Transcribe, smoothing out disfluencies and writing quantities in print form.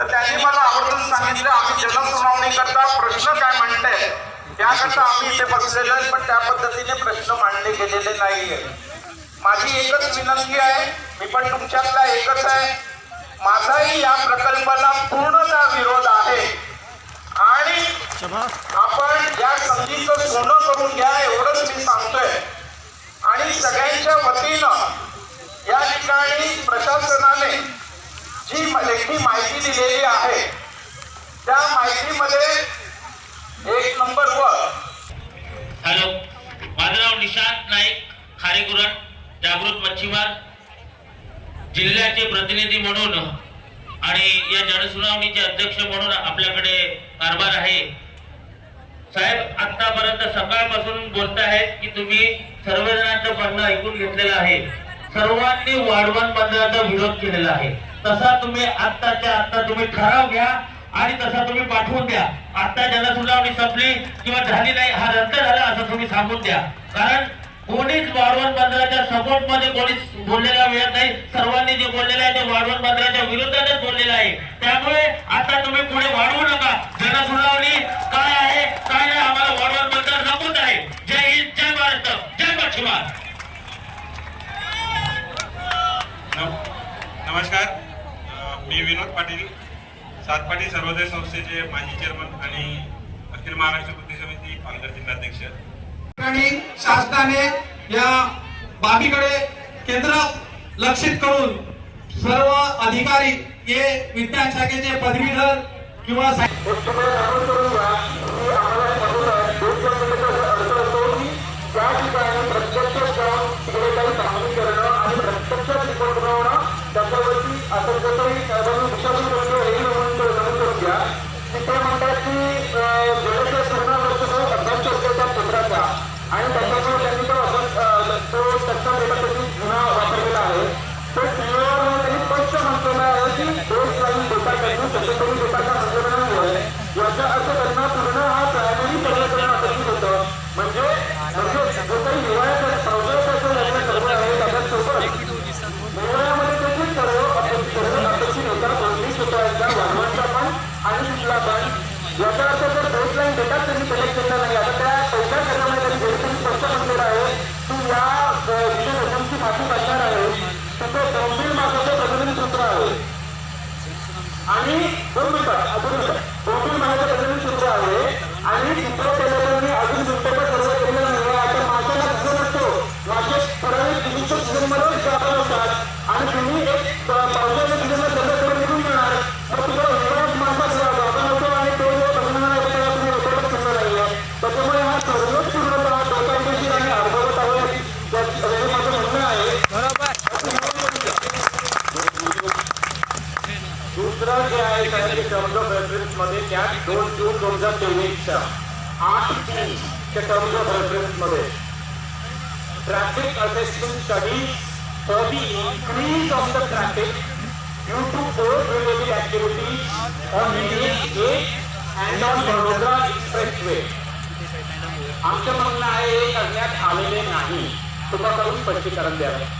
तर त्यांनी मला आवर्जून सांगितलं आम्ही जनसुनावणी करता प्रश्न काय म्हणते त्याकरता आम्ही इथे बसलेलो आहे, पण त्या पद्धतीने प्रश्न मांडले गेलेले नाहीये. माझी एकच विनंती आहे, मी पण तुमच्यातला एकच आहे, माझाही या प्रकल्पाला पूर्णतः विरोध आहे आणि आपण या संधीचं सोनं करून घ्या एवढंच मी सांगतोय. आणि सगळ्यांच्या वतीनं या ठिकाणी प्रशासनाने जी लेखी माहिती दिलेली आहे त्या माहितीमध्ये एक नंबरवर. हॅलो, माझं नाव निशांत नाईक खारेकुरण, जागृत मच्छीमार जिल्ह्याचे प्रतिनिधी म्हणून आणि या जनसुनावणीचे अध्यक्ष म्हणून आपल्याकडे कारभार आहे. साहेब आतापर्यंत सकाळपासून बोलतायत की तुम्ही सर्वजणांचं म्हणणं ऐकून घेतलेलं आहे, सर्वांनी वाढवण बंदराचा विरोध केलेला आहे. तसा तुम्ही आत्ताच्या आत्ता तुम्ही ठराव घ्या आणि तसा तुम्ही पाठवून द्या. आता जनसुनावणी संपली किंवा झाली नाही, हा रद्द झाला असं तुम्ही सांगून द्या. कारण कोणीच वाढवण बंदराच्या सपोर्ट मध्ये कोणीच बोललेला मिळत नाही. सर्वांनी जे बोललेलं आहे ते वाढवण बंदराच्या विरोधातच बोललेलं आहे. त्यामुळे आता तुम्ही पुढे वाढवू नका. जनसुनावणी काय आहे काय नाही, आम्हाला वाढवण बंदर नकोच आहे. जय हिंद, जय महाराष्ट्र, जय मच्छीमार. नमस्कार, मी विनोद पाटील, सातपाटी सर्वोदय संस्थेचे माजी चेअरमन आणि अखिल महाराष्ट्र कृती समिती पालघर जिल्हाध्यक्ष. शासनाने या बाबीकडे केंद्र लक्षित करून सर्व अधिकारी हे विज्ञान शाखेचे पदवीधर किंवा आणि त्याच्यामुळे त्यांनी तो तत्काळ डेटासाठी जुना वापरलेला आहे. तो टीव्हीवर त्यांनी स्पष्ट म्हटलेलं आहे की बेस लाईन डेटा करून सेकंडरी डेटाच्या संशोधनामुळे याचा अर्थ त्यांना पूर्ण हा प्रायमरी सर्वेक्षण अपेक्षित होतं. म्हणजे जो काही हिवाळ्याच्या पावसाळ्याचं लग्न सर्व आहे त्याच्यासोबत हिवाळ्यामध्ये देखील सर्व अपेक्षित होता. 20 रुपयांचा वाढवांचा पण आणि तिथला पण. याचा अर्थ जर बेस लाईन डेटा त्यांनी कलेक्ट केला नाही, आता त्या पैसा करण्यामध्ये त्यांनी स्पष्ट म्हटलेलं आहे की या विषयाची माहिती काढणार आहे तिथे 2 मासाचं प्रतिनिधी सूत्र आहे आणि 2 महिन्याचं प्रतिनिधी सूत्र आहे आणि तिथे केल्याने अजून दुसऱ्याचं सर्व केलेलं नाही. आता माशाला सीझन असतो, मासे ठराविक विशिष्ट सीझनमध्येच वापर होतात आणि तुम्ही एक पावसाच्या सीझनला सर्व करून निघून जाणार, मग तुम्हाला हिवाळ्यात मासा वापर होतो आणि तो जो प्रमाणात तुम्ही रोखतच करणार नाहीये. त्याच्यामुळे हा सर्वच पूर्णतः बेकायदेशीर आणि अर्धवट आहे त्याचं माझं म्हणणं आहे. दुसरं जे आहे त्याचे टर्म्स ऑफ रेफरन्स मध्ये त्यात 2 जून 2023च्या 8 च्या टर्म्स ऑफ रेफरन्स मध्ये traffic assessment study for the increase of the traffic due to road related activities on Indian gate and on Vadodara expressway. आमचं म्हणणं आहे हे करण्यात आलेले नाही, कृपा करून स्पष्टीकरण द्यावं.